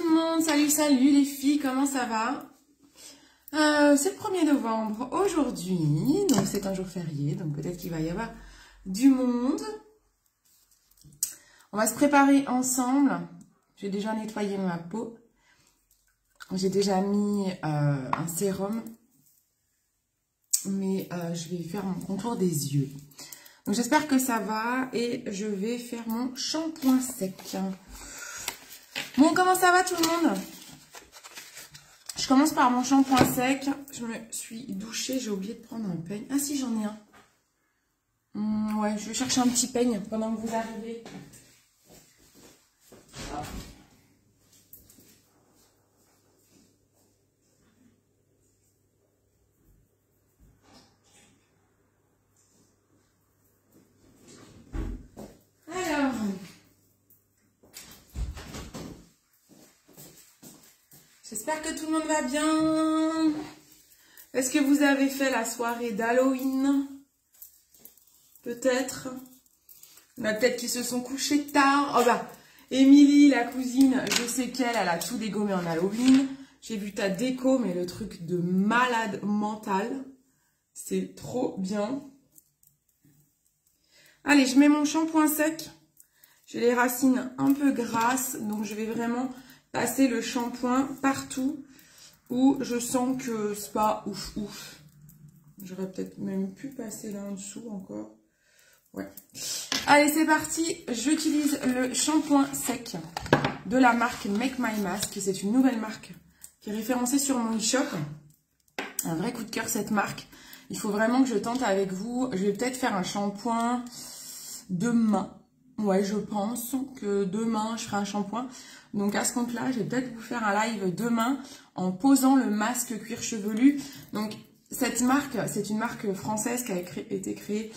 tout le monde, salut les filles, comment ça va? C'est le 1er novembre aujourd'hui, donc c'est un jour férié, donc peut-être qu'il va y avoir du monde. On va se préparer ensemble. J'ai déjà nettoyé ma peau. J'ai déjà mis un sérum, mais je vais faire mon contour des yeux. Donc j'espère que ça va et je vais faire mon shampoing sec. Bon, comment ça va tout le monde? Je commence par mon shampoing sec. Je me suis douchée, j'ai oublié de prendre un peigne. Ah si, j'en ai un. Ouais, je vais chercher un petit peigne pendant que vous arrivez. Alors, j'espère que tout le monde va bien. Est-ce que vous avez fait la soirée d'Halloween? Peut-être. Il y en a peut-être qui se sont couchés tard. Oh bah, Émilie, la cousine, je sais qu'elle a tout dégommé en Halloween. J'ai vu ta déco, mais le truc de malade mental. C'est trop bien. Allez, je mets mon shampoing sec. J'ai les racines un peu grasses, donc je vais vraiment passer le shampoing partout où je sens que c'est pas ouf. J'aurais peut-être même pu passer là en dessous encore. Ouais. Allez, c'est parti. J'utilise le shampoing sec de la marque Make My Mask. C'est une nouvelle marque qui est référencée sur mon e-shop. Un vrai coup de cœur cette marque. Il faut vraiment que je tente avec vous. Je vais peut-être faire un shampoing demain. Ouais, je pense que demain, je ferai un shampoing. Donc, à ce compte-là, je vais peut-être vous faire un live demain en posant le masque cuir chevelu. Donc, cette marque, c'est une marque française qui a été créée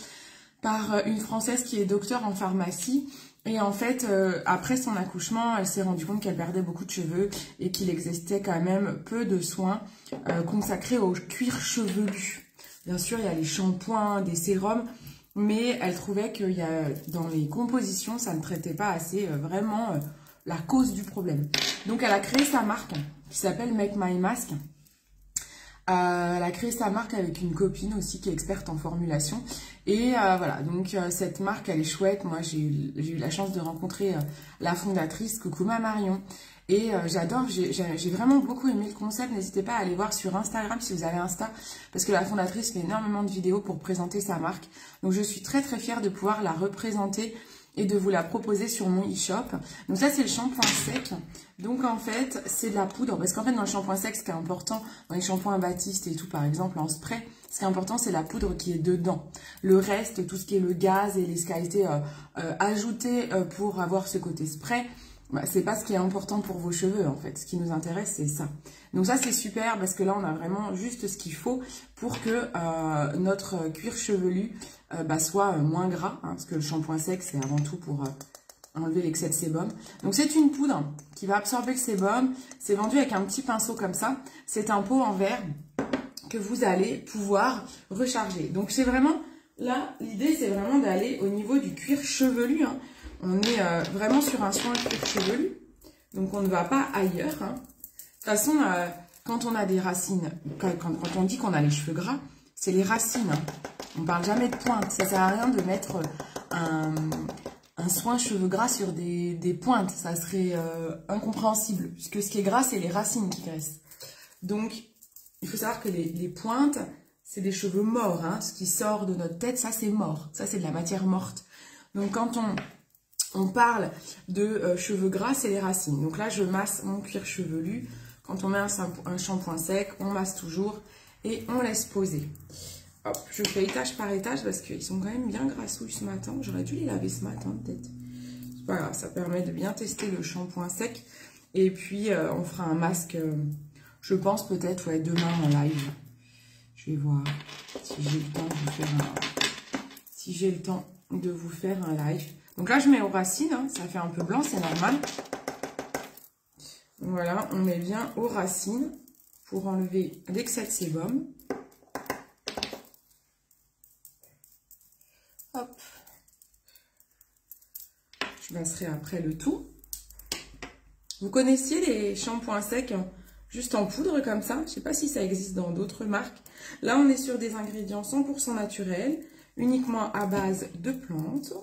par une Française qui est docteur en pharmacie. Et en fait, après son accouchement, elle s'est rendue compte qu'elle perdait beaucoup de cheveux et qu'il existait quand même peu de soins consacrés au cuir chevelu. Bien sûr, il y a les shampoings, des sérums, mais elle trouvait qu'il y a dans les compositions, ça ne traitait pas assez vraiment la cause du problème. Donc, elle a créé sa marque qui s'appelle Make My Mask. Elle a créé sa marque avec une copine aussi qui est experte en formulation. Et voilà, donc cette marque, elle est chouette. Moi, j'ai eu la chance de rencontrer la fondatrice, Coucouma Marion. Et j'adore, j'ai vraiment beaucoup aimé le concept. N'hésitez pas à aller voir sur Instagram si vous avez Insta, parce que la fondatrice fait énormément de vidéos pour présenter sa marque. Donc je suis très fière de pouvoir la représenter et de vous la proposer sur mon e-shop. Donc ça, c'est le shampoing sec. Donc en fait, c'est de la poudre. Parce qu'en fait, dans le shampoing sec, ce qui est important, dans les shampoings Baptiste et tout, par exemple, en spray, ce qui est important, c'est la poudre qui est dedans. Le reste, tout ce qui est le gaz et ce qui a été ajouté pour avoir ce côté spray, bah, c'est pas ce qui est important pour vos cheveux, en fait. Ce qui nous intéresse, c'est ça. Donc ça, c'est super parce que là, on a vraiment juste ce qu'il faut pour que notre cuir chevelu soit moins gras. Hein, parce que le shampoing sec, c'est avant tout pour enlever l'excès de sébum. Donc c'est une poudre qui va absorber le sébum. C'est vendu avec un petit pinceau comme ça. C'est un pot en verre que vous allez pouvoir recharger. Donc c'est vraiment, là, l'idée, c'est vraiment d'aller au niveau du cuir chevelu. Hein. On est vraiment sur un soin cuir chevelu. Donc on ne va pas ailleurs. Hein. De toute façon, quand on a des racines, quand on dit qu'on a les cheveux gras, c'est les racines. Hein. On ne parle jamais de pointe. Ça ne sert à rien de mettre un soin cheveux gras sur des pointes. Ça serait incompréhensible. Puisque ce qui est gras, c'est les racines qui graissent. Donc, il faut savoir que les pointes, c'est des cheveux morts. Hein. Ce qui sort de notre tête, ça, c'est mort. Ça, c'est de la matière morte. Donc, quand on parle de cheveux gras, c'est les racines. Donc là, je masse mon cuir chevelu. Quand on met un shampoing sec, on masse toujours et on laisse poser. Hop, je fais étage par étage parce qu'ils sont quand même bien grassouilles ce matin. J'aurais dû les laver ce matin peut-être. C'est pas grave, ça permet de bien tester le shampoing sec. Et puis, on fera un masque, je pense peut-être ouais, demain en live. Je vais voir si j'ai le temps de vous faire un live. Donc là, je mets aux racines, hein, ça fait un peu blanc, c'est normal. Voilà, on met bien aux racines pour enlever l'excès de sébum. Hop. Je masserai après le tout. Vous connaissiez les shampoings secs juste en poudre comme ça? Je sais pas si ça existe dans d'autres marques. Là, on est sur des ingrédients 100% naturels, uniquement à base de plantes.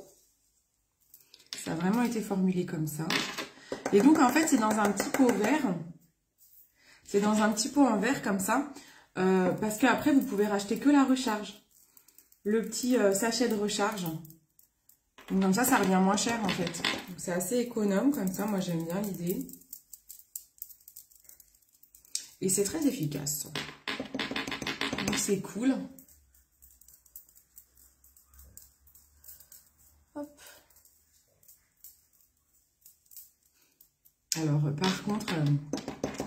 Ça a vraiment été formulé comme ça. Et donc, en fait, c'est dans un petit pot vert. C'est dans un petit pot en verre comme ça. Parce qu'après, vous pouvez racheter que la recharge. Le petit sachet de recharge. Donc, comme ça revient moins cher en fait. C'est assez économe comme ça. Moi, j'aime bien l'idée. Et c'est très efficace. Donc, c'est cool. Hop. Alors, par contre,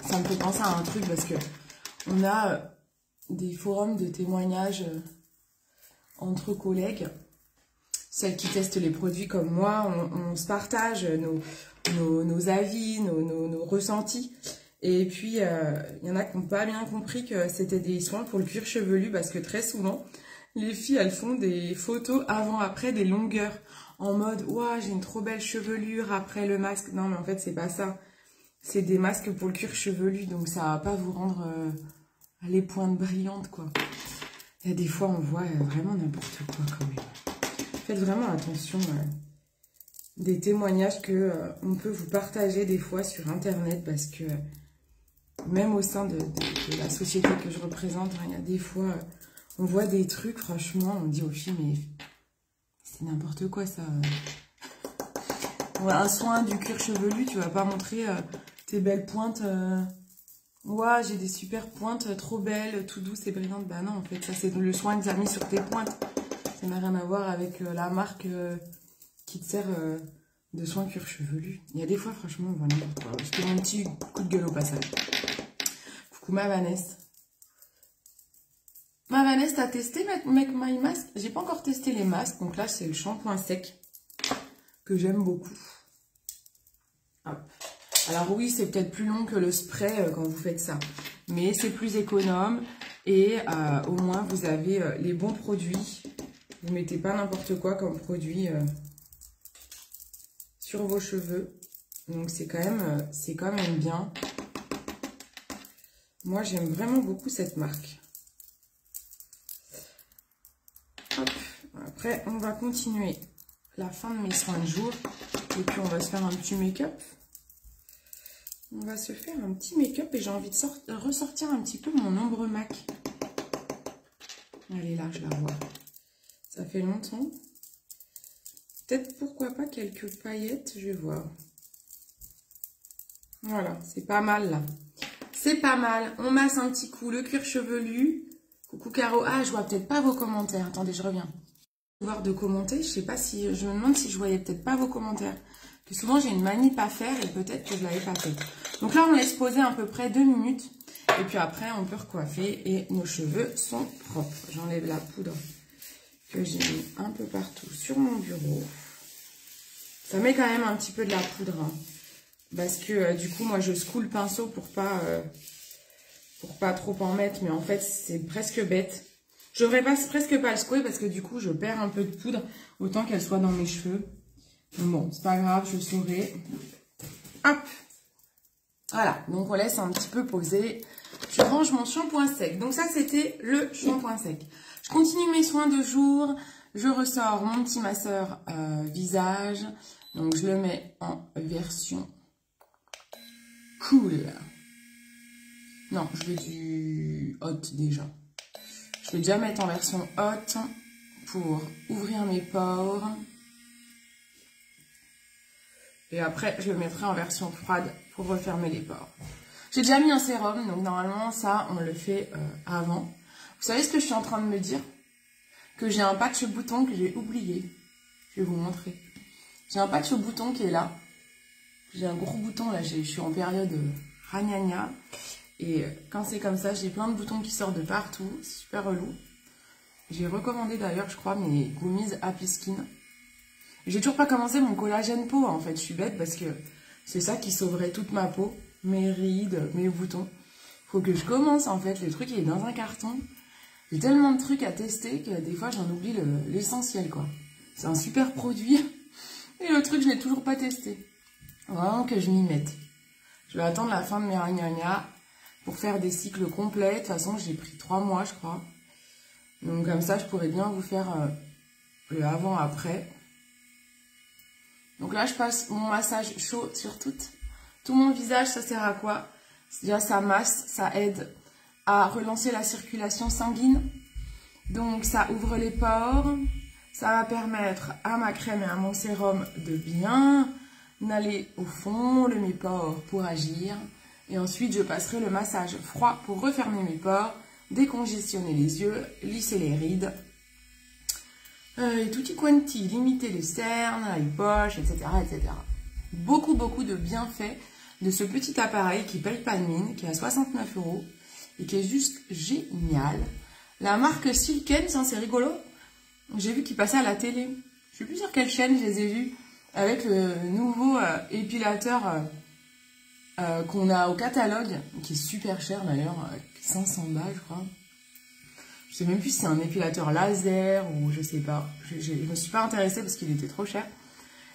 ça me fait penser à un truc parce que on a des forums de témoignages entre collègues. Celles qui testent les produits comme moi, on se partage nos avis, nos ressentis. Et puis, il y en a qui n'ont pas bien compris que c'était des soins pour le cuir chevelu parce que très souvent, les filles, elles font des photos avant-après des longueurs en mode « Ouah, j'ai une trop belle chevelure après le masque ». Non, mais en fait, c'est pas ça. C'est des masques pour le cuir chevelu, donc ça va pas vous rendre les pointes brillantes, quoi. Il y a des fois, on voit vraiment n'importe quoi quand même. Faites vraiment attention des témoignages que on peut vous partager des fois sur Internet parce que même au sein de la société que je représente, il y a des fois, on voit des trucs, franchement, on dit aux filles, mais c'est n'importe quoi ça. Un soin du cuir chevelu, tu vas pas montrer tes belles pointes. Ouah, j'ai des super pointes trop belles, tout douces et brillantes. Bah non, en fait, ça c'est le soin que tu as mis sur tes pointes. Ça n'a rien à voir avec la marque qui te sert de soin cuir chevelu. Il y a des fois, franchement, voilà. Je te mets un petit coup de gueule au passage. Coucou ma Vanessa. Ma Vanessa, t'as testé Make My Mask? J'ai pas encore testé les masques, donc là c'est le shampoing sec que j'aime beaucoup. Hop. Alors oui, c'est peut-être plus long que le spray quand vous faites ça, mais c'est plus économe et au moins vous avez les bons produits. Vous mettez pas n'importe quoi comme produit sur vos cheveux. Donc c'est quand même bien. Moi j'aime vraiment beaucoup cette marque. Hop. Après on va continuer la fin de mes soins de jour. Et puis on va se faire un petit make-up. On va se faire un petit make-up et j'ai envie de ressortir un petit peu mon ombre MAC. Elle est là, je la vois. Ça fait longtemps. Peut-être pourquoi pas quelques paillettes, je vais voir. Voilà, c'est pas mal là. C'est pas mal. On masse un petit coup le cuir chevelu. Coucou Caro. Ah, je vois peut-être pas vos commentaires. Attendez, je reviens. Voir de commenter, je sais pas si... Je me demande si je voyais peut-être pas vos commentaires. Que souvent j'ai une manip à faire et peut-être que je l'avais pas fait. Donc là, on laisse poser à peu près 2 minutes. Et puis après, on peut recoiffer et nos cheveux sont propres. J'enlève la poudre que j'ai mis un peu partout sur mon bureau. Ça met quand même un petit peu de la poudre. Hein, parce que du coup, moi, je secoue le pinceau pour pas trop en mettre. Mais en fait, c'est presque bête. Je devrais presque pas le secouer parce que du coup, je perds un peu de poudre. Autant qu'elle soit dans mes cheveux. Bon, c'est pas grave, je saurai. Hop. Voilà, donc on laisse un petit peu poser. Je range mon shampoing sec. Donc ça, c'était le shampoing sec. Je continue mes soins de jour. Je ressors mon petit masseur visage. Donc je le mets en version cool. Non, je vais du hot déjà. Je vais déjà mettre en version hot pour ouvrir mes pores. Et après, je le mettrai en version froide pour refermer les pores. J'ai déjà mis un sérum, donc normalement, ça, on le fait avant. Vous savez ce que je suis en train de me dire? Que j'ai un patch bouton que j'ai oublié. Je vais vous montrer. J'ai un patch bouton qui est là. J'ai un gros bouton, là, je suis en période ragnagna. Et quand c'est comme ça, j'ai plein de boutons qui sortent de partout. C'est super relou. J'ai recommandé d'ailleurs, je crois, mes gummies Happy Skin. J'ai toujours pas commencé mon collagène peau, en fait. Je suis bête parce que c'est ça qui sauverait toute ma peau. Mes rides, mes boutons. Faut que je commence, en fait. Le truc, il est dans un carton. J'ai tellement de trucs à tester que des fois, j'en oublie l'essentiel, quoi. C'est un super produit. Et le truc, je l'ai toujours pas testé. Vraiment que je m'y mette. Je vais attendre la fin de mes ragnagnas pour faire des cycles complets. De toute façon, j'ai pris 3 mois, je crois. Donc comme ça, je pourrais bien vous faire le avant-après. Donc là, je passe mon massage chaud sur tout mon visage. Ça sert à quoi? Déjà, ça masse, ça aide à relancer la circulation sanguine. Donc ça ouvre les pores. Ça va permettre à ma crème et à mon sérum de bien aller au fond de mes pores pour agir. Et ensuite, je passerai le massage froid pour refermer mes pores, décongestionner les yeux, lisser les rides. Et tutti quanti, limiter les cernes, les poches, etc., etc. Beaucoup de bienfaits de ce petit appareil qui paye pas de mine, qui est à 69 € et qui est juste génial. La marque Silken, c'est rigolo. J'ai vu qu'ils passaient à la télé. Je sais plus sur quelle chaîne je les ai vus avec le nouveau épilateur qu'on a au catalogue, qui est super cher d'ailleurs, 500 balles je crois. Je sais même plus si c'est un épilateur laser ou je sais pas. Je me suis pas intéressée parce qu'il était trop cher.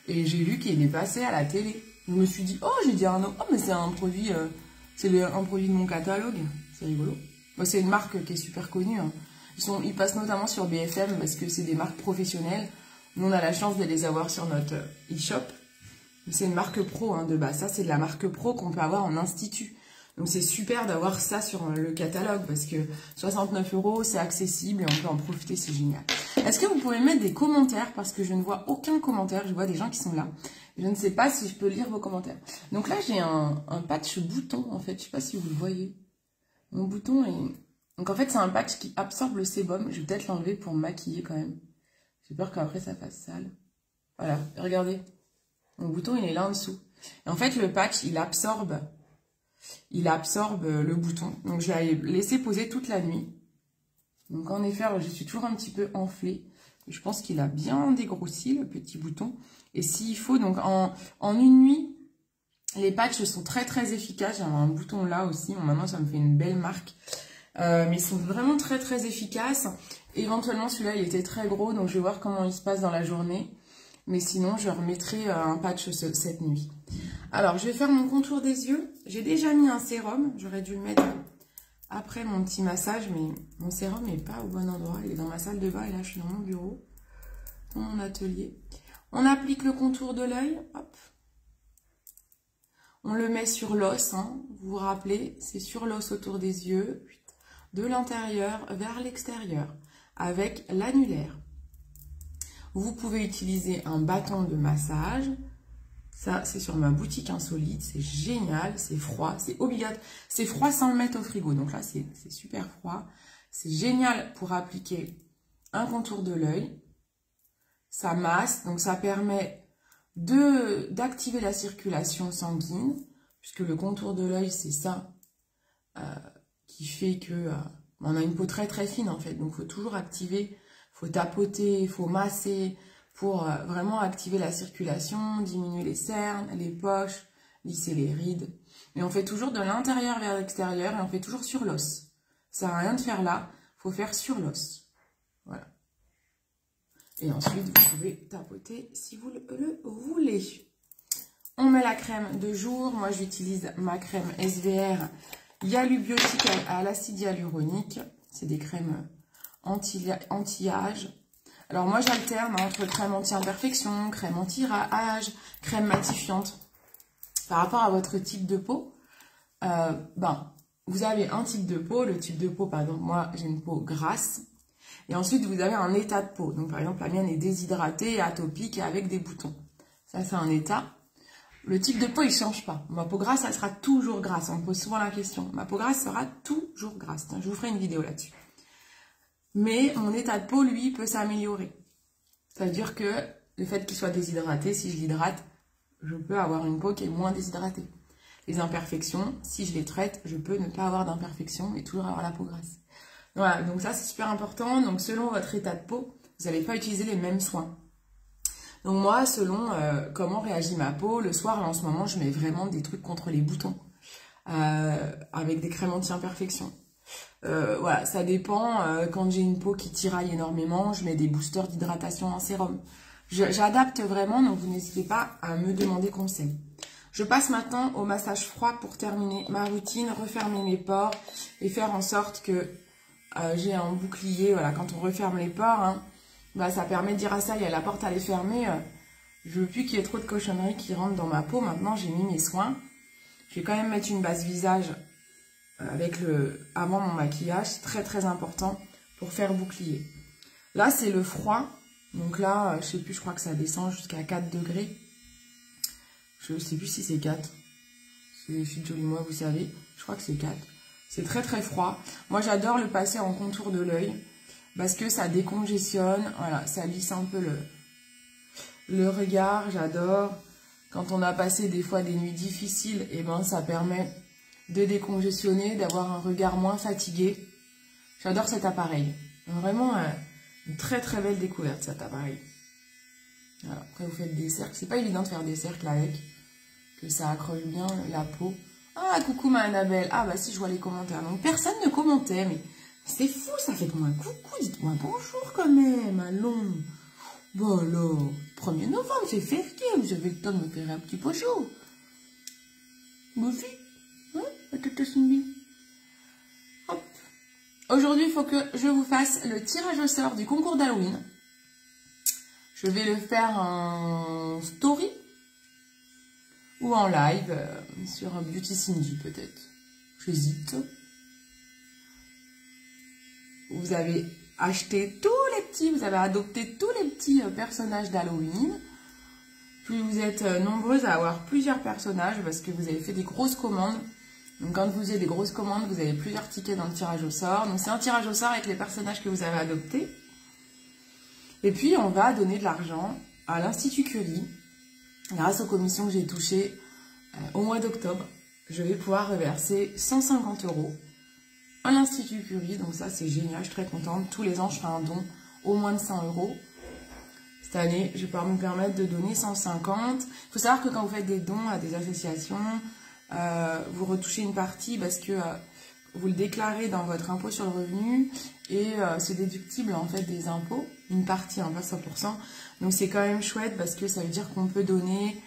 Et j'ai vu qu'il est passé à la télé. Je me suis dit, oh, j'ai dit Arnaud, oh mais c'est un produit, un produit de mon catalogue. C'est rigolo. Bon, c'est une marque qui est super connue. Hein. Ils passent notamment sur BFM parce que c'est des marques professionnelles. Nous, on a la chance de les avoir sur notre e-shop. C'est une marque pro hein, de base. Ça, c'est de la marque pro qu'on peut avoir en institut. Donc, c'est super d'avoir ça sur le catalogue parce que 69 €, c'est accessible et on peut en profiter, c'est génial. Est-ce que vous pouvez mettre des commentaires? Parce que je ne vois aucun commentaire. Je vois des gens qui sont là. Je ne sais pas si je peux lire vos commentaires. Donc là, j'ai un patch bouton, en fait. Je ne sais pas si vous le voyez. Mon bouton est... Donc, en fait, c'est un patch qui absorbe le sébum. Je vais peut-être l'enlever pour me maquiller quand même. J'ai peur qu'après, ça fasse sale. Voilà, regardez. Mon bouton, il est là en dessous. Et en fait, le patch, il absorbe le bouton. Donc, je vais laisser poser toute la nuit. Donc, en effet, je suis toujours un petit peu enflée. Je pense qu'il a bien dégrossi, le petit bouton. Et s'il faut, donc, en une nuit, les patchs sont très efficaces. J'ai un bouton là aussi. Bon, maintenant, ça me fait une belle marque. Mais ils sont vraiment très efficaces. Éventuellement, celui-là, il était très gros. Donc, je vais voir comment il se passe dans la journée. Mais sinon, je remettrai un patch cette nuit. Alors, je vais faire mon contour des yeux. J'ai déjà mis un sérum. J'aurais dû le mettre après mon petit massage. Mais mon sérum n'est pas au bon endroit. Il est dans ma salle de bain. Et là, je suis dans mon bureau. Dans mon atelier. On applique le contour de l'œil. Hop. On le met sur l'os. Hein. Vous vous rappelez, c'est sur l'os autour des yeux. De l'intérieur vers l'extérieur. Avec l'annulaire. Vous pouvez utiliser un bâton de massage. Ça, c'est sur ma boutique insolite. C'est génial, c'est froid, c'est obligatoire. C'est froid sans le mettre au frigo. Donc là, c'est super froid. C'est génial pour appliquer un contour de l'œil. Ça masse, donc ça permet d'activer la circulation sanguine. Puisque le contour de l'œil, c'est ça qui fait que on a une peau très fine en fait. Donc, il faut toujours activer. Il faut tapoter, il faut masser pour vraiment activer la circulation, diminuer les cernes, les poches, lisser les rides. Et on fait toujours de l'intérieur vers l'extérieur et on fait toujours sur l'os. Ça sert à rien de faire là, il faut faire sur l'os. Voilà. Et ensuite, vous pouvez tapoter si vous le voulez. On met la crème de jour. Moi, j'utilise ma crème SVR Hyalubiotique à l'acide hyaluronique. C'est des crèmes anti-âge. Alors moi j'alterne entre crème anti-imperfection, crème anti-âge, crème matifiante. Par rapport à votre type de peau, vous avez un type de peau, le type de peau, par exemple, moi j'ai une peau grasse. Et ensuite vous avez un état de peau. Donc par exemple la mienne est déshydratée, atopique et avec des boutons. Ça c'est un état. Le type de peau il ne change pas. Ma peau grasse elle sera toujours grasse. On me pose souvent la question. Ma peau grasse sera toujours grasse. Je vous ferai une vidéo là-dessus. Mais mon état de peau, lui, peut s'améliorer. C'est-à-dire que le fait qu'il soit déshydraté, si je l'hydrate, je peux avoir une peau qui est moins déshydratée. Les imperfections, si je les traite, je peux ne pas avoir d'imperfections et toujours avoir la peau grasse. Voilà, donc ça c'est super important. Donc selon votre état de peau, vous n'allez pas utiliser les mêmes soins. Donc moi, selon comment réagit ma peau, le soir, là, en ce moment, je mets vraiment des trucs contre les boutons. Avec des crèmes anti-imperfection. Voilà, ça dépend. Quand j'ai une peau qui tiraille énormément, je mets des boosters d'hydratation en sérum. J'adapte vraiment, donc vous n'hésitez pas à me demander conseil. Je passe maintenant au massage froid pour terminer ma routine, refermer mes pores et faire en sorte que j'ai un bouclier. Voilà, quand on referme les pores, hein, bah, ça permet de dire à ça, il y a la porte à les fermer. Je veux plus qu'il y ait trop de cochonneries qui rentrent dans ma peau. Maintenant, j'ai mis mes soins. Je vais quand même mettre une base visage avec avant mon maquillage. C'est très très important pour faire bouclier. Là, c'est le froid. Donc là, je sais plus, je crois que ça descend jusqu'à 4 degrés. Je sais plus si c'est 4. C'est les filles de joli mois, vous savez. Je crois que c'est 4. C'est très très froid. Moi, j'adore le passer en contour de l'œil parce que ça décongestionne. Voilà, ça lisse un peu le regard. J'adore. Quand on a passé des fois des nuits difficiles, et ben ça permet de décongestionner, d'avoir un regard moins fatigué. J'adore cet appareil. Vraiment une très très belle découverte cet appareil. Voilà. Après vous faites des cercles. C'est pas évident de faire des cercles avec. Que ça accroche bien la peau. Ah, coucou ma Annabelle. Ah bah si, je vois les commentaires. Donc personne ne commentait, mais c'est fou, ça fait moi coucou, dites-moi bonjour quand même, allons. Bon alors, 1er novembre, c'est férié, vous avez le temps de me faire un petit peu chaud. Bouffi, hein, la tête Cindy. Hop. Aujourd'hui, il faut que je vous fasse le tirage au sort du concours d'Halloween. Je vais le faire en story. Ou en live, sur Beauty Cindy peut-être. J'hésite. Vous avez acheté tous les petits, vous avez adopté tous les petits personnages d'Halloween. Plus vous êtes nombreuses à avoir plusieurs personnages parce que vous avez fait des grosses commandes. Donc quand vous avez des grosses commandes, vous avez plusieurs tickets dans le tirage au sort. Donc c'est un tirage au sort avec les personnages que vous avez adoptés. Et puis on va donner de l'argent à l'Institut Curie. Grâce aux commissions que j'ai touchées au mois d'octobre, je vais pouvoir reverser 150 € à l'Institut Curie. Donc ça, c'est génial, je suis très contente. Tous les ans, je fais un don au moins de 100 €. Cette année, je vais pouvoir me permettre de donner 150. Il faut savoir que quand vous faites des dons à des associations, vous retouchez une partie parce que vous le déclarez dans votre impôt sur le revenu et c'est déductible en fait des impôts, une partie, hein, pas 100%. Donc c'est quand même chouette parce que ça veut dire qu'on peut donner,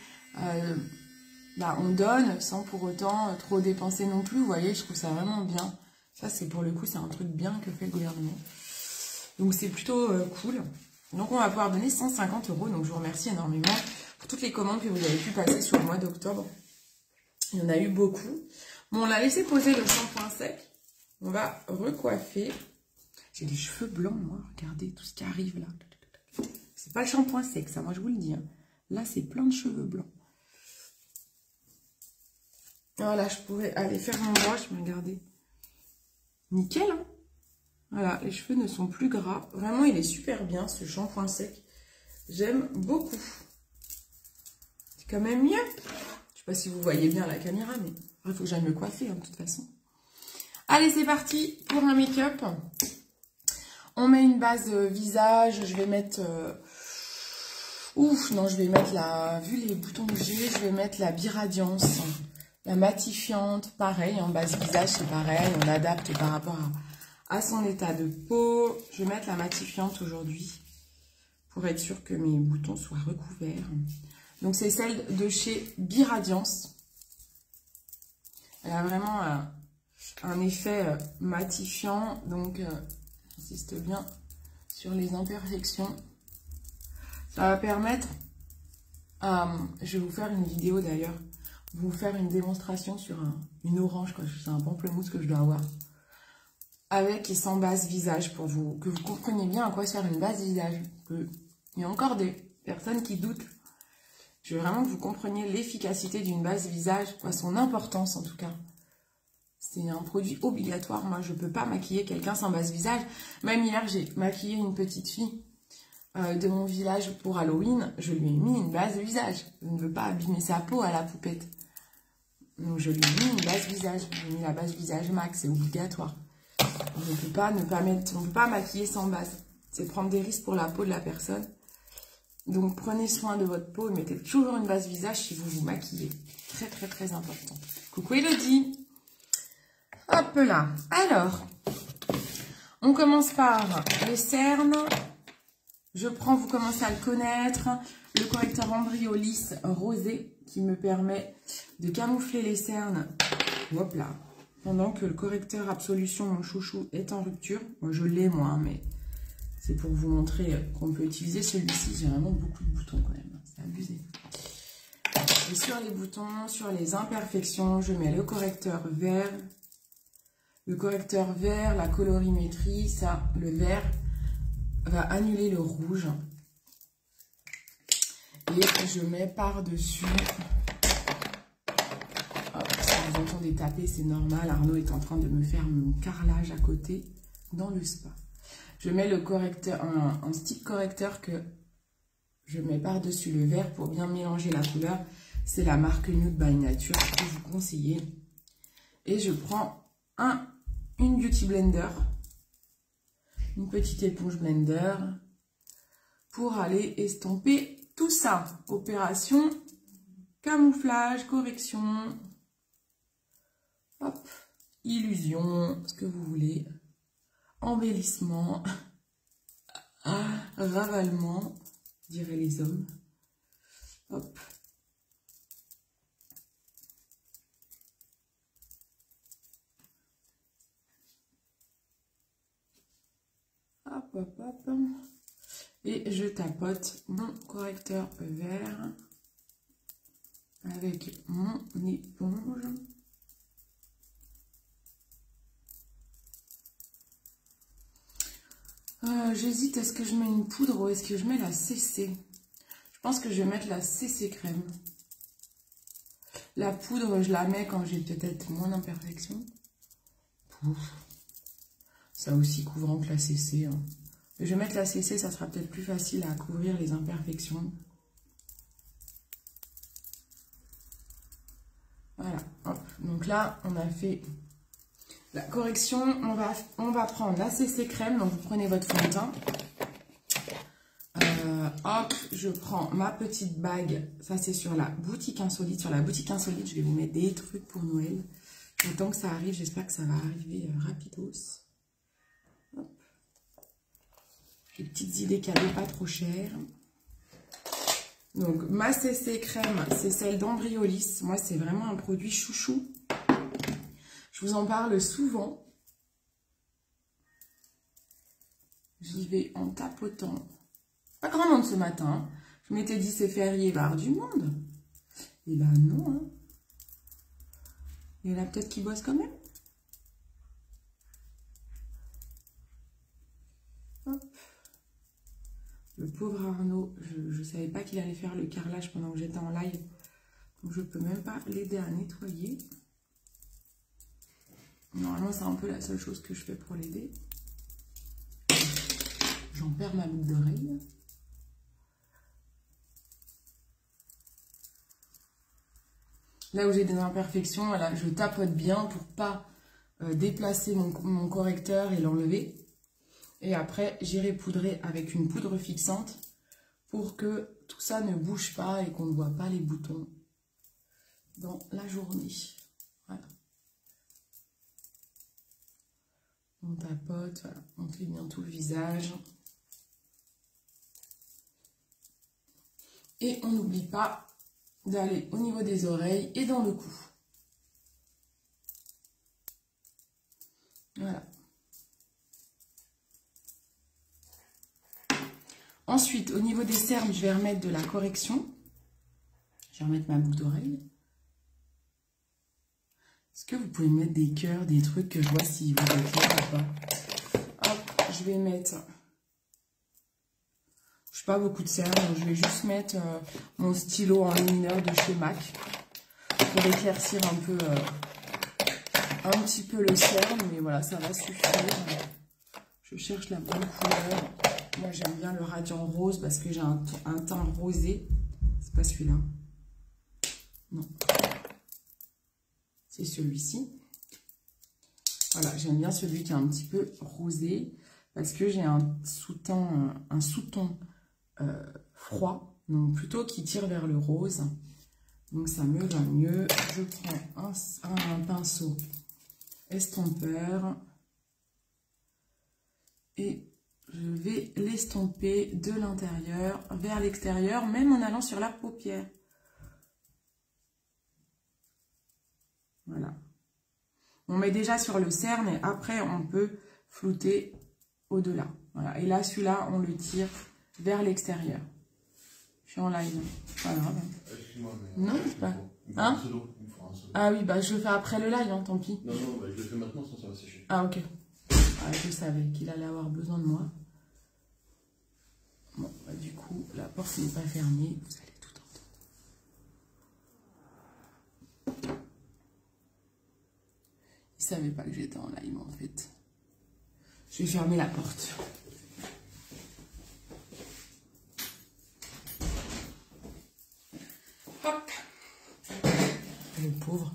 on donne sans pour autant trop dépenser non plus. Vous voyez, je trouve ça vraiment bien. Ça c'est pour le coup, c'est un truc bien que fait le gouvernement. Donc c'est plutôt cool. Donc on va pouvoir donner 150 €. Donc je vous remercie énormément pour toutes les commandes que vous avez pu passer sur le mois d'octobre. Il y en a eu beaucoup. Bon, on l'a laissé poser le shampoing sec. On va recoiffer. J'ai des cheveux blancs, moi. Regardez tout ce qui arrive là. C'est pas le shampoing sec, ça, moi je vous le dis. Hein. Là, c'est plein de cheveux blancs. Voilà, je pourrais aller faire mon brush, mais regardez. Nickel, hein. Voilà, les cheveux ne sont plus gras. Vraiment, il est super bien, ce shampoing sec. J'aime beaucoup. C'est quand même mieux. Je sais pas si vous voyez bien à la caméra, mais il faut que j'aille me coiffer, hein, de toute façon. Allez, c'est parti pour un make-up. On met une base visage. Je vais mettre... je vais mettre la... Vu les boutons que j'ai, je vais mettre la Biradiance. La matifiante, pareil, en base visage, c'est pareil. On adapte par rapport à son état de peau. Je vais mettre la matifiante aujourd'hui pour être sûr que mes boutons soient recouverts. Donc, c'est celle de chez Biradiance. Elle a vraiment un effet matifiant. Donc, j'insiste bien sur les imperfections. Ça va permettre, je vais vous faire une vidéo d'ailleurs, vous faire une démonstration sur une orange, c'est un pamplemousse que je dois avoir. Avec et sans base visage pour vous, que vous compreniez bien à quoi sert une base visage. Il y a encore des personnes qui doutent. Je veux vraiment que vous compreniez l'efficacité d'une base visage, son importance en tout cas. C'est un produit obligatoire. Moi, je ne peux pas maquiller quelqu'un sans base visage. Même hier, j'ai maquillé une petite fille de mon village pour Halloween. Je lui ai mis une base visage. Je ne veux pas abîmer sa peau à la poupette. Donc, je lui ai mis une base visage. J'ai mis la base visage max, c'est obligatoire. On ne peut pas on peut pas maquiller sans base. C'est prendre des risques pour la peau de la personne. Donc, prenez soin de votre peau et mettez toujours une base visage si vous vous maquillez. Très, très, très important. Coucou Elodie. Hop là. Alors, on commence par les cernes. Je prends, vous commencez à le connaître, le correcteur Ambryolis rosé qui me permet de camoufler les cernes. Hop là. Pendant que le correcteur Absolution, mon chouchou, est en rupture. Moi, je l'ai, moi, hein, mais c'est pour vous montrer qu'on peut utiliser celui-ci. J'ai vraiment beaucoup de boutons quand même. C'est abusé. Et sur les boutons, sur les imperfections, je mets le correcteur vert. Le correcteur vert, la colorimétrie, ça, le vert va annuler le rouge. Et je mets par-dessus. Si vous entendez taper, c'est normal. Arnaud est en train de me faire mon carrelage à côté dans le spa. Je mets le correcteur, un stick correcteur que je mets par-dessus le vert pour bien mélanger la couleur. C'est la marque Nude by Nature que je vous conseille. Et je prends une Beauty Blender, une petite éponge blender pour aller estomper tout ça. Opération camouflage, correction, hop, illusion, ce que vous voulez, embellissement, ravalement, diraient les hommes. Hop. Hop, hop, hop. Et je tapote mon correcteur vert avec mon éponge. J'hésite, est-ce que je mets une poudre ou est-ce que je mets la CC? Je pense que je vais mettre la CC crème. La poudre, je la mets quand j'ai peut-être moins d'imperfections. Ça aussi couvrant que la CC. Hein. Je vais mettre la CC, ça sera peut-être plus facile à couvrir les imperfections. Voilà, hop. Donc là, on a fait la correction. On va prendre la CC crème. Donc, vous prenez votre fond de teint. Hop, je prends ma petite bague. Ça, c'est sur la boutique insolite. Sur la boutique insolite, je vais vous mettre des trucs pour Noël. J'attends que ça arrive. J'espère que ça va arriver rapidos. Hop. Des petites idées cadeaux pas trop chères. Donc, ma CC crème, c'est celle d'Ambryolis. Moi, c'est vraiment un produit chouchou. Je vous en parle souvent. J'y vais en tapotant. Pas grand monde ce matin. Je m'étais dit, c'est férié, il va y avoir du monde. Et ben non. Hein. Il y en a peut-être qui bossent quand même. Hop. Le pauvre Arnaud, je ne savais pas qu'il allait faire le carrelage pendant que j'étais en live. Donc je ne peux même pas l'aider à nettoyer. Normalement, c'est un peu la seule chose que je fais pour l'aider. J'en perds ma boucle d'oreille. Là où j'ai des imperfections, voilà, je tapote bien pour pas déplacer mon correcteur et l'enlever. Et après, j'irai poudrer avec une poudre fixante pour que tout ça ne bouge pas et qu'on ne voit pas les boutons dans la journée. Voilà. On tapote, voilà. On fait bien tout le visage. Et on n'oublie pas d'aller au niveau des oreilles et dans le cou. Voilà. Ensuite, au niveau des cernes, je vais remettre de la correction. Je vais remettre ma boucle d'oreille. Est-ce que vous pouvez mettre des cœurs, des trucs que je vois si vous êtes clair ou pas? Hop, je vais mettre... Je n'ai pas beaucoup de cernes, donc je vais juste mettre mon stylo en lumineur de chez MAC pour éclaircir un petit peu le cerne, mais voilà, ça va suffire. Je cherche la bonne couleur. Moi, j'aime bien le radiant rose parce que j'ai un teint rosé. C'est pas celui-là. Non. C'est celui-ci. Voilà, j'aime bien celui qui est un petit peu rosé parce que j'ai un sous-ton froid, donc plutôt qui tire vers le rose. Donc ça me va mieux. Je prends un pinceau estompeur et je vais l'estomper de l'intérieur vers l'extérieur, même en allant sur la paupière. Voilà. On met déjà sur le cerne et après on peut flouter au-delà. Voilà. Et là, celui-là, on le tire vers l'extérieur. Je suis en live. Voilà. Non, c'est pas. Hein? Ah oui, bah je le fais après le live, hein, tant pis. Non, non, bah, je le fais maintenant, sinon ça va sécher. Ah ok. Ah, je savais qu'il allait avoir besoin de moi. Bon, bah, du coup, la porte n'est pas fermée. Vous allez tout entendre. Il ne savait pas que j'étais en live en fait. Je vais fermer la porte. Hop. Le pauvre.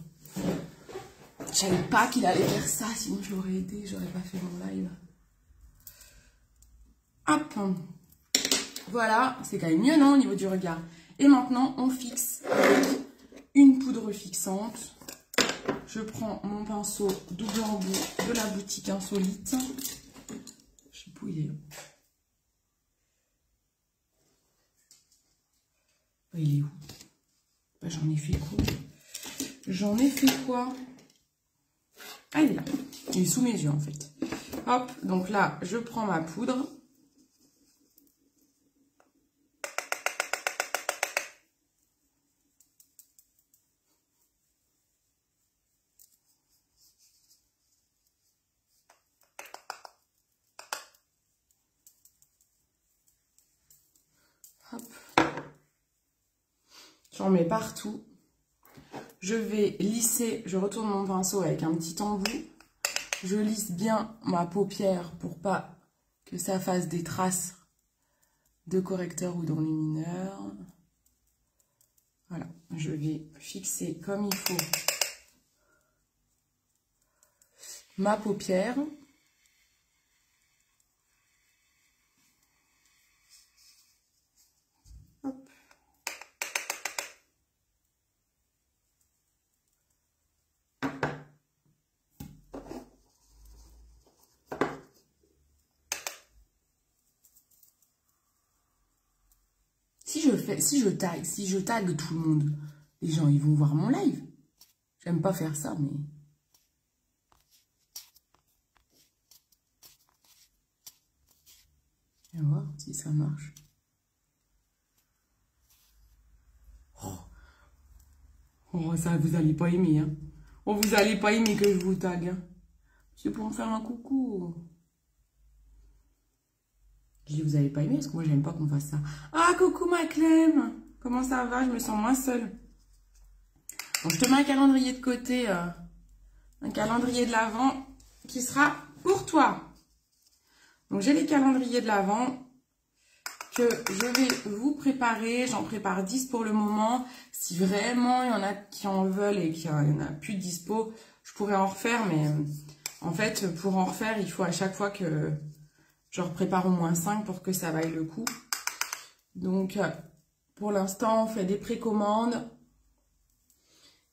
Je savais pas qu'il allait faire ça, sinon je l'aurais aidé, j'aurais pas fait mon live. Hop. Voilà, c'est quand même mieux, non, au niveau du regard. Et maintenant, on fixe avec une poudre fixante. Je prends mon pinceau double embout de la boutique Insolite. Je sais pas où il est. Il est où? Bah, j'en ai fait quoi? J'en ai fait quoi? Ah, il est là. Il est sous mes yeux, en fait. Hop, donc là, je prends ma poudre. Hop. J'en mets partout. Je vais lisser, je retourne mon pinceau avec un petit embout. Je lisse bien ma paupière pour pas que ça fasse des traces de correcteur ou d'enlumineur. Voilà, je vais fixer comme il faut ma paupière. Hop. Si je tag tout le monde, les gens ils vont voir mon live. J'aime pas faire ça, mais... On va voir si ça marche. Oh, ça vous allez pas aimer, hein. Oh, vous allez pas aimer que je vous tag, hein. C'est pour me faire un coucou. Je dis, vous allez pas aimer parce que moi j'aime pas qu'on fasse ça. Ah, coucou ma Clem. Comment ça va? Je me sens moins seule. Bon, je te mets un calendrier de côté, un calendrier de l'Avent qui sera pour toi. Donc j'ai les calendriers de l'Avent que je vais vous préparer. J'en prépare 10 pour le moment. Si vraiment il y en a qui en veulent et qu'il n'y en a plus de dispo, je pourrais en refaire. Mais en fait, pour en refaire, il faut à chaque fois que je prépare au moins 5 pour que ça vaille le coup. Donc pour l'instant, on fait des précommandes.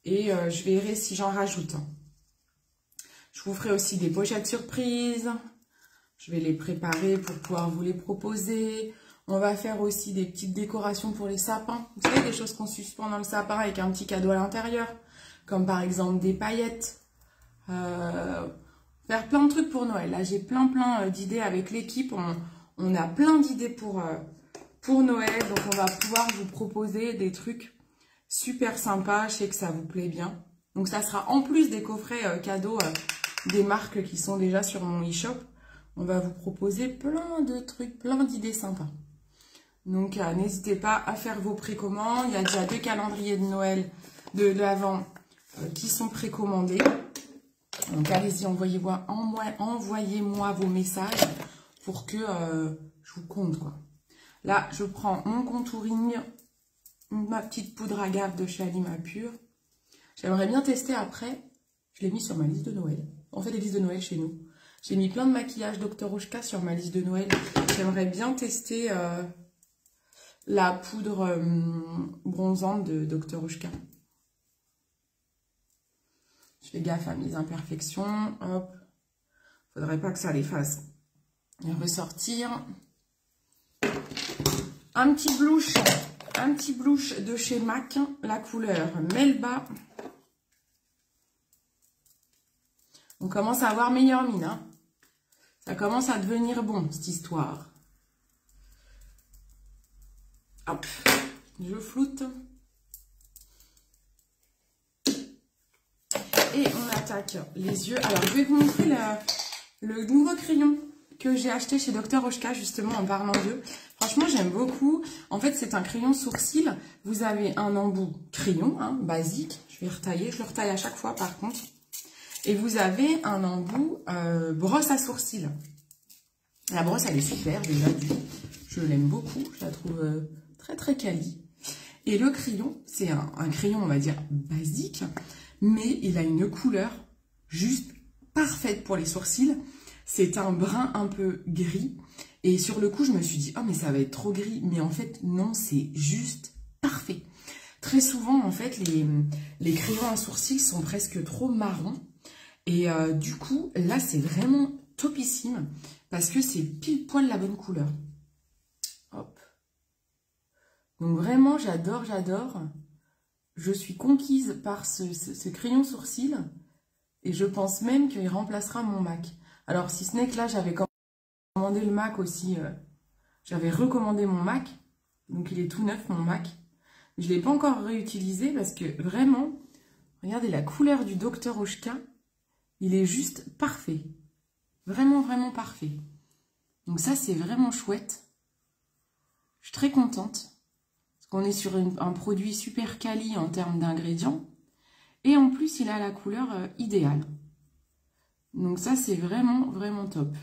Et je verrai si j'en rajoute. Je vous ferai aussi des pochettes surprises. Je vais les préparer pour pouvoir vous les proposer. On va faire aussi des petites décorations pour les sapins. Vous savez, des choses qu'on suspend dans le sapin avec un petit cadeau à l'intérieur. Comme par exemple des paillettes. Faire plein de trucs pour Noël. Là, j'ai plein d'idées avec l'équipe. On a plein d'idées pour Noël. Donc, on va pouvoir vous proposer des trucs super sympa, je sais que ça vous plaît bien. Donc ça sera en plus des coffrets cadeaux des marques qui sont déjà sur mon e-shop. On va vous proposer plein de trucs, plein d'idées sympas. Donc n'hésitez pas à faire vos précommandes. Il y a déjà 2 calendriers de Noël de l'Avent qui sont précommandés. Donc allez-y, envoyez-moi vos messages pour que je vous compte, quoi. Là, je prends mon contouring, ma petite poudre agave de chez Alima Pure. J'aimerais bien tester après. Je l'ai mis sur ma liste de Noël. On fait des listes de Noël chez nous. J'ai mis plein de maquillage Dr. Roushka sur ma liste de Noël. J'aimerais bien tester la poudre bronzante de Dr. Roushka. Je fais gaffe à mes imperfections. Hop. Faudrait pas que ça les fasse Et ressortir un petit blouch de chez MAC, la couleur Melba. On commence à avoir meilleure mine, hein. Ça commence à devenir bon, cette histoire. Hop, je floute. Et on attaque les yeux. Alors, je vais vous montrer le nouveau crayon que j'ai acheté chez Dr. Oshka, justement, en parlant d'eux. Franchement, j'aime beaucoup. En fait, c'est un crayon sourcil. Vous avez un embout crayon, hein, basique. Je vais retailler. Je le retaille à chaque fois, par contre. Et vous avez un embout brosse à sourcils. La brosse, elle est super, déjà. Je l'aime beaucoup. Je la trouve très, très quali. Et le crayon, c'est un crayon, on va dire, basique. Mais il a une couleur juste parfaite pour les sourcils. C'est un brun un peu gris. Et sur le coup, je me suis dit, oh, mais ça va être trop gris. Mais en fait, non, c'est juste parfait. Très souvent, en fait, les crayons à sourcils sont presque trop marrons. Et du coup, là, c'est vraiment topissime. Parce que c'est pile poil la bonne couleur. Hop. Donc vraiment, j'adore, j'adore. Je suis conquise par ce crayon sourcil. Et je pense même qu'il remplacera mon MAC. Alors, si ce n'est que là, j'avais commandé le MAC aussi. J'avais recommandé mon MAC. Donc, il est tout neuf, mon MAC. Je ne l'ai pas encore réutilisé parce que vraiment, regardez la couleur du Dr. Oshka. Il est juste parfait. Vraiment, vraiment parfait. Donc ça, c'est vraiment chouette. Je suis très contente. Parce qu'on est sur un produit super quali en termes d'ingrédients. Et en plus, il a la couleur idéale. Donc ça, c'est vraiment, vraiment top.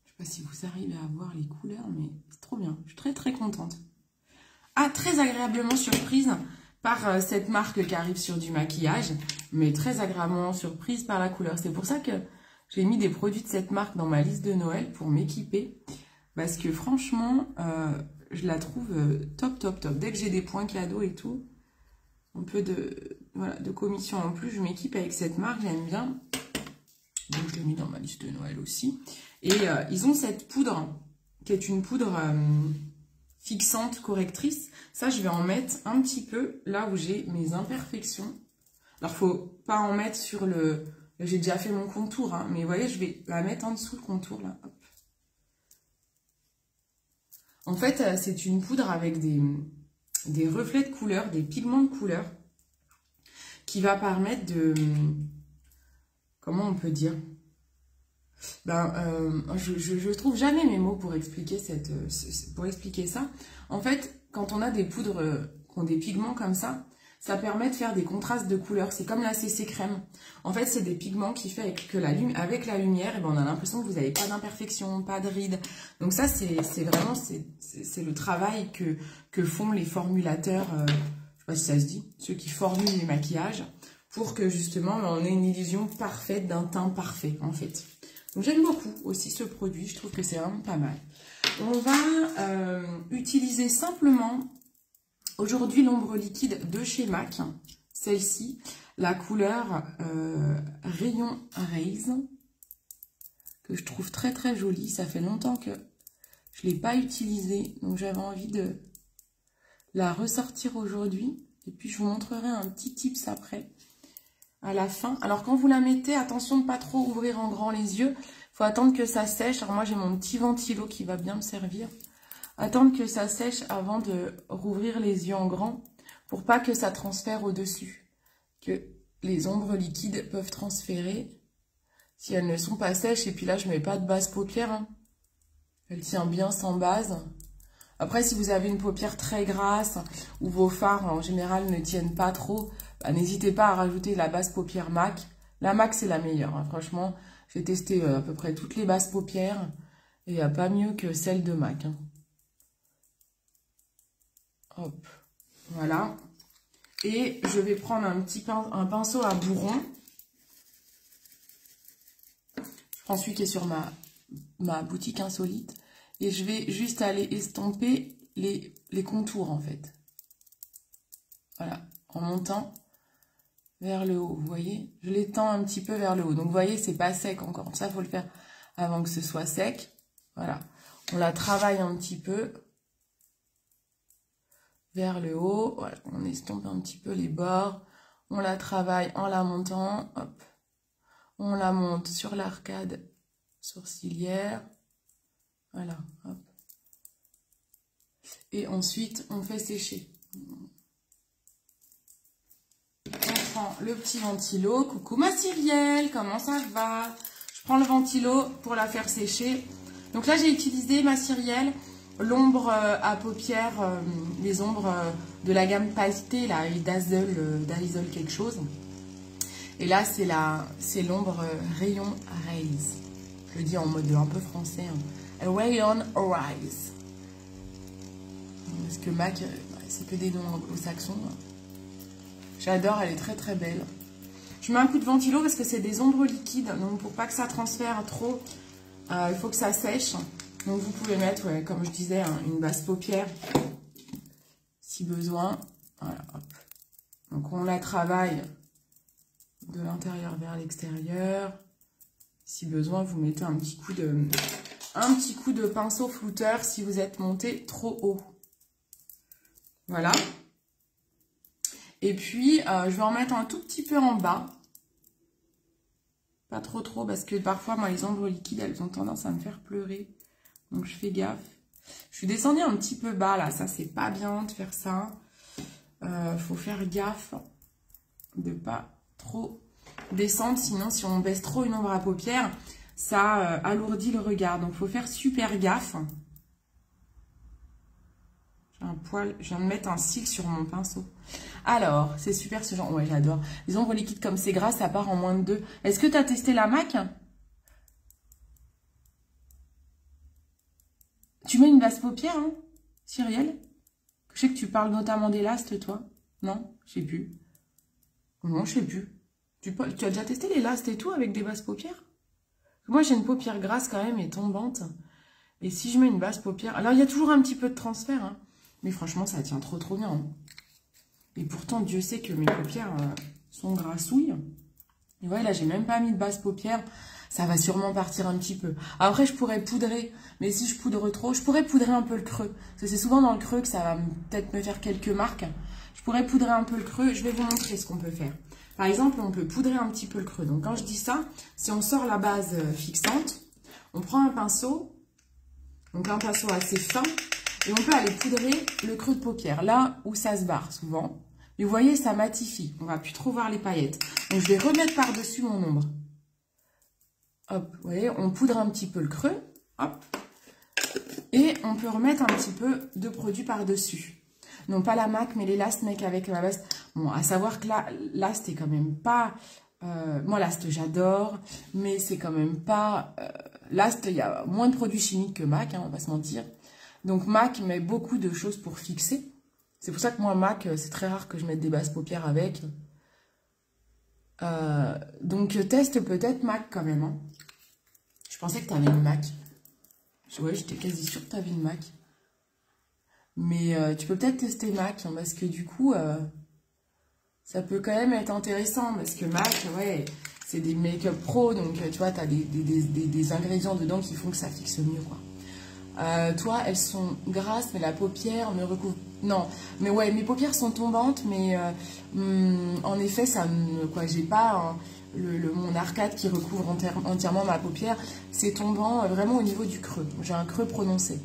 Je ne sais pas si vous arrivez à voir les couleurs, mais c'est trop bien. Je suis très, très contente. Ah, très agréablement surprise par cette marque qui arrive sur du maquillage. Mais très agréablement surprise par la couleur. C'est pour ça que j'ai mis des produits de cette marque dans ma liste de Noël pour m'équiper. Parce que franchement, je la trouve top, top, top. Dès que j'ai des points cadeaux et tout, un peu de commission en plus, je m'équipe avec cette marque, j'aime bien. Donc je l'ai mis dans ma liste de Noël aussi. Et ils ont cette poudre, qui est une poudre fixante, correctrice. Ça, je vais en mettre un petit peu là où j'ai mes imperfections. Alors, faut pas en mettre sur le... J'ai déjà fait mon contour, hein, mais vous voyez, je vais la mettre en dessous le contour, là. Hop. En fait, c'est une poudre avec des reflets de couleur, des pigments de couleur, qui va permettre de... Comment on peut dire? Je trouve jamais mes mots pour expliquer ça. En fait, quand on a des poudres qui ont des pigments comme ça permet de faire des contrastes de couleurs. C'est comme la CC crème. En fait, c'est des pigments qui fait avec la lumière, et ben on a l'impression que vous n'avez pas d'imperfection, pas de rides. Donc ça, c'est vraiment le travail que font les formulateurs, je sais pas si ça se dit, ceux qui formulent les maquillages, pour que justement on ait une illusion parfaite d'un teint parfait, en fait. Donc j'aime beaucoup aussi ce produit, je trouve que c'est vraiment pas mal. On va utiliser simplement aujourd'hui l'ombre liquide de chez MAC, celle-ci, la couleur Rayon Raise, que je trouve très très jolie. Ça fait longtemps que je ne l'ai pas utilisée, donc j'avais envie de la ressortir aujourd'hui. Et puis je vous montrerai un petit tips après, à la fin. Alors quand vous la mettez, attention de ne pas trop ouvrir en grand les yeux. Il faut attendre que ça sèche. Alors moi j'ai mon petit ventilo qui va bien me servir. Attendre que ça sèche avant de rouvrir les yeux en grand pour pas que ça transfère au-dessus. Que les ombres liquides peuvent transférer si elles ne sont pas sèches. Et puis là, je mets pas de base paupière, hein. Elle tient bien sans base. Après, si vous avez une paupière très grasse ou vos fards en général ne tiennent pas trop, bah, n'hésitez pas à rajouter la base paupière MAC. La MAC, c'est la meilleure, hein. Franchement, j'ai testé à peu près toutes les bases paupières et il n'y a pas mieux que celle de MAC, hein. Hop, voilà. Et je vais prendre un pinceau à bourron. Je prends celui qui est sur ma boutique insolite. Et je vais juste aller estomper les contours, en fait. Voilà, en montant vers le haut, vous voyez? Je l'étends un petit peu vers le haut. Donc, vous voyez, c'est pas sec encore. Ça, il faut le faire avant que ce soit sec. Voilà. On la travaille un petit peu vers le haut. Voilà. On estompe un petit peu les bords. On la travaille en la montant. Hop. On la monte sur l'arcade sourcilière. Voilà. Hop. Et ensuite, on fait sécher. On prend le petit ventilo. Coucou ma Cyrielle, comment ça va? Je prends le ventilo pour la faire sécher. Donc là, j'ai utilisé ma Cyrielle, l'ombre à paupières, les ombres de la gamme pailletée, là, d'Aisol quelque chose. Et là, c'est l'ombre Rayon Raise. Je le dis en mode un peu français. Hein. Rayon Rise. Parce que MAC, c'est que des noms anglo-saxons. J'adore, elle est très très belle. Je mets un coup de ventilo parce que c'est des ombres liquides. Donc pour pas que ça transfère trop, il faut que ça sèche. Donc vous pouvez mettre, ouais, comme je disais, hein, une base paupière si besoin. Voilà, hop. Donc on la travaille de l'intérieur vers l'extérieur. Si besoin, vous mettez un petit coup de pinceau flouteur si vous êtes monté trop haut. Voilà. Et puis, je vais en mettre un tout petit peu en bas. Pas trop parce que parfois, moi, les ombres liquides, elles ont tendance à me faire pleurer. Donc, je fais gaffe. Je suis descendue un petit peu bas, là. Ça, c'est pas bien de faire ça. Faut faire gaffe de pas trop descendre. Sinon, si on baisse trop une ombre à paupières, ça alourdit le regard. Donc, faut faire super gaffe. Un poil, je viens de mettre un cil sur mon pinceau. Alors, c'est super ce genre. Ouais, j'adore. Les ombres liquides comme c'est gras, ça part en moins de 2. Est-ce que tu as testé la MAC? Tu mets une base paupière, hein, Cyrielle? Je sais que tu parles notamment d'élaste, toi. Non? Je sais plus. Non, je sais plus. Tu as déjà testé l'élaste et tout avec des bases paupières? Moi, j'ai une paupière grasse quand même et tombante. Et si je mets une base paupière... Alors, il y a toujours un petit peu de transfert, hein. Mais franchement, ça tient trop bien. Hein. Et pourtant, Dieu sait que mes paupières sont grassouilles. Et ouais, là, j'ai même pas mis de base paupière. Ça va sûrement partir un petit peu. Après, je pourrais poudrer. Mais si je poudre trop, je pourrais poudrer un peu le creux. Parce que c'est souvent dans le creux que ça va peut-être me faire quelques marques. Je pourrais poudrer un peu le creux. Je vais vous montrer ce qu'on peut faire. Par exemple, on peut poudrer un petit peu le creux. Donc, quand je dis ça, si on sort la base fixante, on prend un pinceau. Donc, un pinceau assez fin. Et on peut aller poudrer le creux de paupière, là où ça se barre souvent. Mais vous voyez, ça matifie. On ne va plus trop voir les paillettes. Donc, je vais remettre par-dessus mon ombre. Hop, vous voyez, on poudre un petit peu le creux. Hop. Et on peut remettre un petit peu de produit par-dessus. Non, pas la MAC, mais les Last Make avec la base. Bon, à savoir que là, Last est quand même pas... moi, Last, j'adore. Mais c'est quand même pas... Last, il y a moins de produits chimiques que MAC, hein, on va pas se mentir. Donc, MAC met beaucoup de choses pour fixer. C'est pour ça que moi, MAC, c'est très rare que je mette des bases paupières avec. Donc, teste peut-être MAC quand même. Hein. Je pensais que tu avais une MAC. Ouais, j'étais quasi sûre que tu avais une MAC. Mais tu peux peut-être tester MAC, hein, parce que du coup, ça peut quand même être intéressant. Parce que MAC, ouais, c'est des make-up pro. Donc, tu vois, tu as des ingrédients dedans qui font que ça fixe mieux, quoi. Toi, elles sont grasses, mais la paupière me recouvre... Non, mais ouais, mes paupières sont tombantes, mais en effet, ça me... Quoi, j'ai pas mon arcade qui recouvre entièrement ma paupière. C'est tombant vraiment au niveau du creux. J'ai un creux prononcé.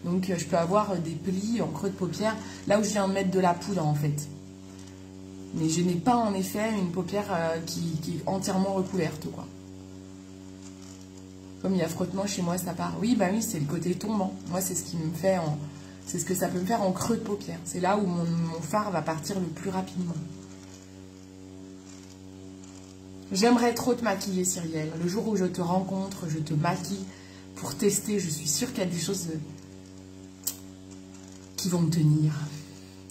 Donc, je peux avoir des plis en creux de paupière, là où je viens de mettre de la poudre, en fait. Mais je n'ai pas, en effet, une paupière qui est entièrement recouverte, quoi. Comme il y a frottement chez moi, ça part. Oui, bah oui, c'est le côté tombant. Moi, c'est ce qui me fait c'est ce que ça peut me faire en creux de paupière. C'est là où mon fard va partir le plus rapidement. J'aimerais trop te maquiller, Cyrielle. Le jour où je te rencontre, je te maquille pour tester. Je suis sûre qu'il y a des choses qui vont me tenir.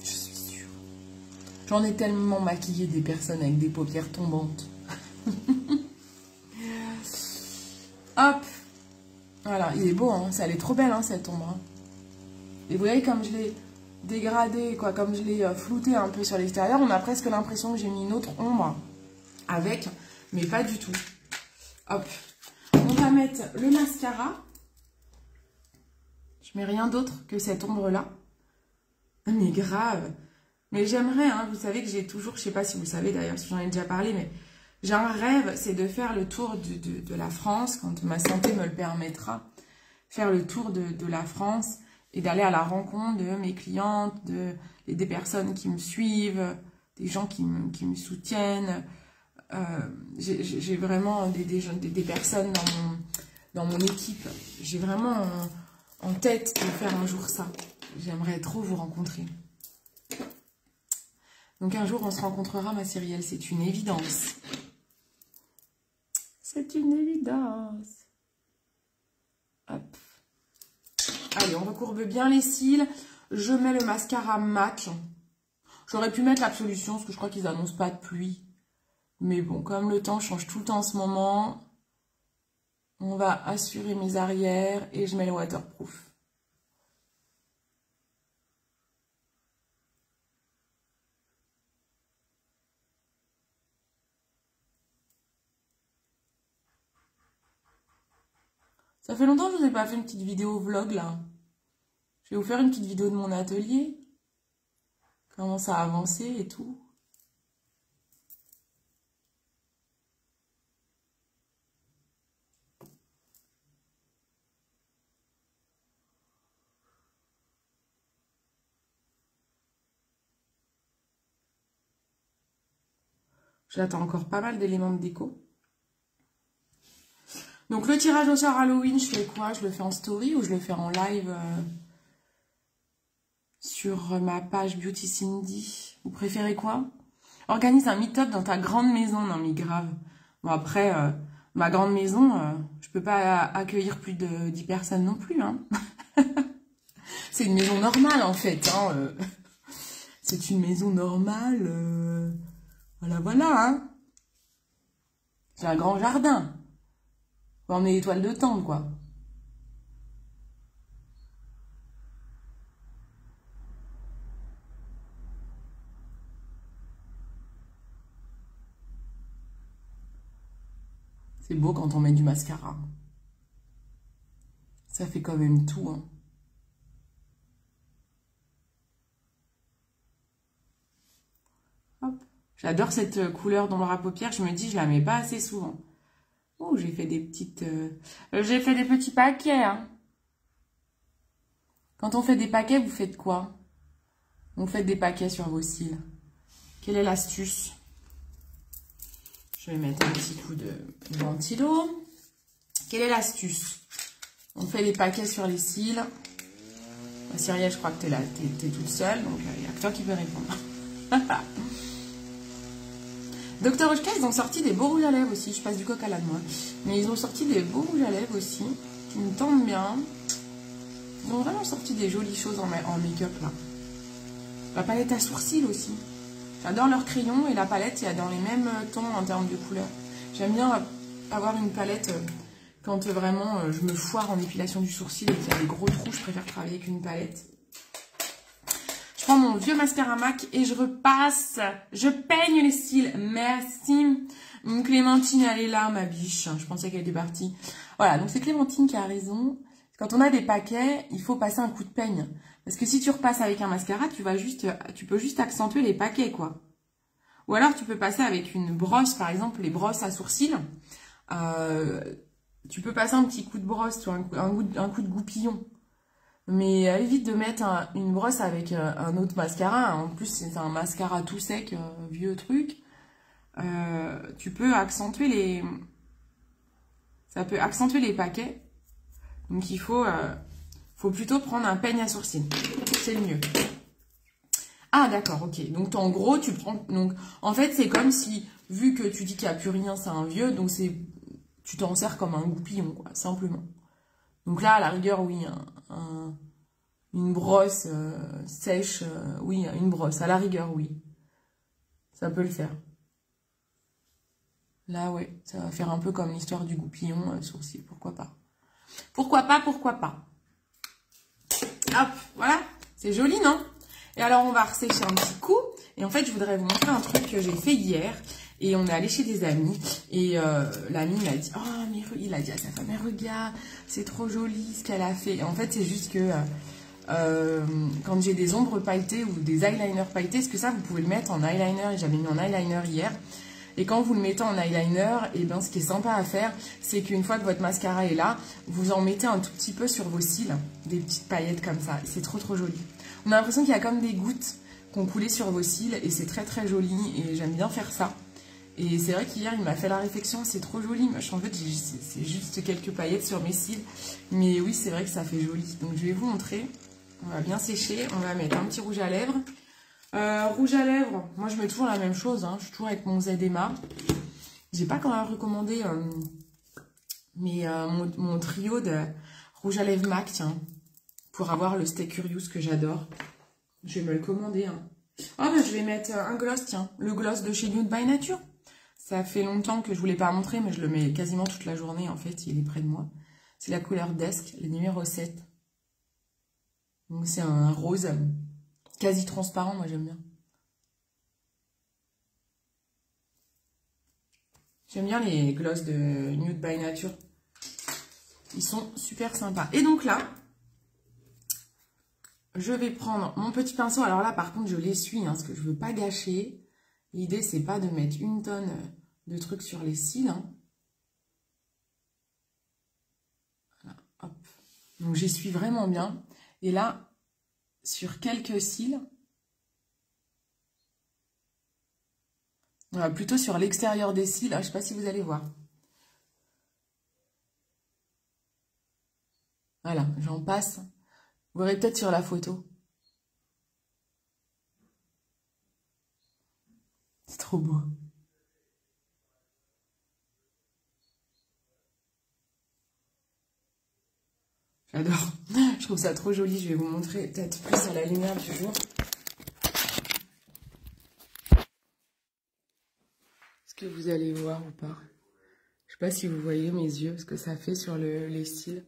Je suis sûre. J'en ai tellement maquillé des personnes avec des paupières tombantes. Hop, voilà, il est beau, hein, ça elle est trop belle, hein, cette ombre. Hein. Et vous voyez comme je l'ai dégradé, quoi, comme je l'ai flouté un peu sur l'extérieur, on a presque l'impression que j'ai mis une autre ombre. avec, mais pas du tout. Hop. On va mettre le mascara. Je mets rien d'autre que cette ombre-là. Mais grave. Mais j'aimerais, hein, vous savez que j'ai toujours, je sais pas si vous savez d'ailleurs, si j'en ai déjà parlé, mais j'ai un rêve, c'est de faire le tour de la France, quand ma santé me le permettra, faire le tour de la France et d'aller à la rencontre de mes clientes, des personnes qui me suivent, des gens qui me soutiennent. J'ai vraiment des personnes dans mon équipe. J'ai vraiment en tête de faire un jour ça. J'aimerais trop vous rencontrer. Donc un jour, on se rencontrera, ma Cyrielle, c'est une évidence. C'est une évidence. Hop. Allez, on recourbe bien les cils. Je mets le mascara MAC. J'aurais pu mettre l'Absolution, parce que je crois qu'ils n'annoncent pas de pluie. Mais bon, comme le temps change tout le temps en ce moment, on va assurer mes arrières et je mets le waterproof. Ça fait longtemps que je vous ai pas fait une petite vidéo vlog là. Je vais vous faire une petite vidéo de mon atelier. Comment ça a avancé et tout. J'attends encore pas mal d'éléments de déco. Donc le tirage au sort Halloween, je fais quoi? Je le fais en story ou je le fais en live sur ma page Beauty Cindy? Vous préférez quoi? Organise un meet-up dans ta grande maison. Non mais grave. Bon après, ma grande maison, je peux pas accueillir plus de 10 personnes non plus. Hein. C'est une maison normale en fait. Hein, c'est une maison normale. Voilà. Hein. J'ai un grand jardin. Faut emmener les toiles de tente, quoi. C'est beau quand on met du mascara. Ça fait quand même tout, hein. Hop. J'adore cette couleur d'ombre à paupières. Je me dis, je la mets pas assez souvent. Oh, j'ai fait des petites... j'ai fait des petits paquets, hein. Quand on fait des paquets, vous faites quoi? Vous faites des paquets sur vos cils. Quelle est l'astuce? Je vais mettre un petit coup de ventilo. Quelle est l'astuce? On fait des paquets sur les cils. Cyrielle, je crois que t'es toute seule, donc il n'y a que toi qui peux répondre. Dr. Oshka, ils ont sorti des beaux rouges à lèvres aussi. Je passe du coq à l'âne, moi. Mais ils ont sorti des beaux rouges à lèvres aussi, qui me tentent bien. Ils ont vraiment sorti des jolies choses en make-up, là. La palette à sourcils aussi. J'adore leur crayon et la palette, il y a dans les mêmes tons en termes de couleurs. J'aime bien avoir une palette quand vraiment je me foire en épilation du sourcil et qu'il y a des gros trous. Je préfère travailler avec une palette. Je prends mon vieux mascara MAC et je repasse. Je peigne les cils. Merci. Clémentine, elle est là, ma biche. Je pensais qu'elle était partie. Voilà, donc c'est Clémentine qui a raison. Quand on a des paquets, il faut passer un coup de peigne. Parce que si tu repasses avec un mascara, tu peux juste accentuer les paquets, quoi. Ou alors, tu peux passer avec une brosse, par exemple, les brosses à sourcils. Tu peux passer un petit coup de brosse, ou un coup de goupillon. Mais évite de mettre une brosse avec un autre mascara. En plus, c'est un mascara tout sec, vieux truc. Tu peux accentuer les... Ça peut accentuer les paquets. Donc, il faut plutôt prendre un peigne à sourcils. C'est le mieux. Ah, d'accord, ok. Donc, en gros, tu prends... Donc, en fait, c'est comme si, vu que tu dis qu'il n'y a plus rien, c'est un vieux, donc tu t'en sers comme un goupillon, quoi, simplement. Donc là, à la rigueur, oui, une brosse sèche, oui, une brosse. À la rigueur, oui. Ça peut le faire. Là, ouais, ça va faire un peu comme l'histoire du goupillon sourcil, pourquoi pas. Pourquoi pas, pourquoi pas. Hop, voilà. C'est joli, non? Et alors, on va ressécher un petit coup. Et en fait, je voudrais vous montrer un truc que j'ai fait hier. Et on est allé chez des amis. Et l'ami m'a dit, oh, mais il a dit à sa femme, mais regarde, c'est trop joli ce qu'elle a fait. Et en fait, c'est juste que quand j'ai des ombres pailletées ou des eyeliners pailletés, est-ce que ça, vous pouvez le mettre en eyeliner? Et j'avais mis en eyeliner hier. Et quand vous le mettez en eyeliner, et ben, ce qui est sympa à faire, c'est qu'une fois que votre mascara est là, vous en mettez un tout petit peu sur vos cils, des petites paillettes comme ça. C'est trop trop joli. On a l'impression qu'il y a comme des gouttes qui ont coulé sur vos cils et c'est très très joli et j'aime bien faire ça. Et c'est vrai qu'hier, il m'a fait la réflexion, c'est trop joli. En fait, c'est juste quelques paillettes sur mes cils. Mais oui, c'est vrai que ça fait joli. Donc, je vais vous montrer. On va bien sécher. On va mettre un petit rouge à lèvres. Rouge à lèvres, moi je mets toujours la même chose, hein. Je suis toujours avec mon ZMA. J'ai pas quand même recommandé mon trio de rouge à lèvres MAC, tiens, pour avoir le Stay Curious que j'adore. Je vais me le commander. Hein. Oh, ben, je vais mettre un gloss, tiens, le gloss de chez Nude by Nature. Ça fait longtemps que je ne vous l'ai pas montré, mais je le mets quasiment toute la journée en fait, il est près de moi. C'est la couleur Desk, le numéro 7. Donc c'est un rose quasi transparent, moi j'aime bien. J'aime bien les glosses de Nude by Nature. Ils sont super sympas. Et donc là, je vais prendre mon petit pinceau. Alors là, par contre, je l'essuie, hein, parce que je ne veux pas gâcher. L'idée, c'est pas de mettre une tonne de trucs sur les cils. Hein. Voilà, hop. Donc j'essuie vraiment bien. Et là, sur quelques cils, voilà, plutôt sur l'extérieur des cils, je ne sais pas si vous allez voir. Voilà, j'en passe. Vous verrez peut-être sur la photo. C'est trop beau. J'adore. Je trouve ça trop joli. Je vais vous montrer peut-être plus à la lumière du jour. Est-ce que vous allez voir ou pas? Je sais pas si vous voyez mes yeux, ce que ça fait sur les cils.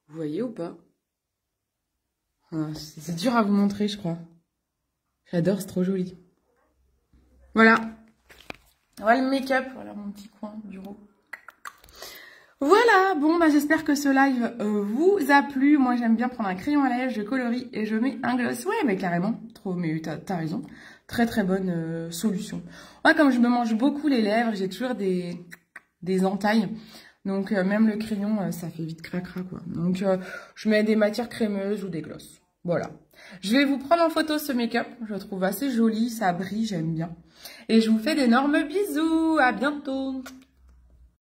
Vous voyez ou pas? C'est dur à vous montrer, je crois. J'adore, c'est trop joli. Voilà. Voilà le make-up. Voilà mon petit coin du bureau. Voilà, bon, bah, j'espère que ce live vous a plu. Moi, j'aime bien prendre un crayon à lèvres, je colorie et je mets un gloss. Ouais, mais carrément, trop, mais t'as raison. Très, très bonne solution. Moi, comme je me mange beaucoup les lèvres, j'ai toujours des entailles. Donc, même le crayon, ça fait vite cracra, quoi. Donc, je mets des matières crémeuses ou des glosses. Voilà. Je vais vous prendre en photo ce make-up. Je le trouve assez joli, ça brille, j'aime bien. Et je vous fais d'énormes bisous. À bientôt.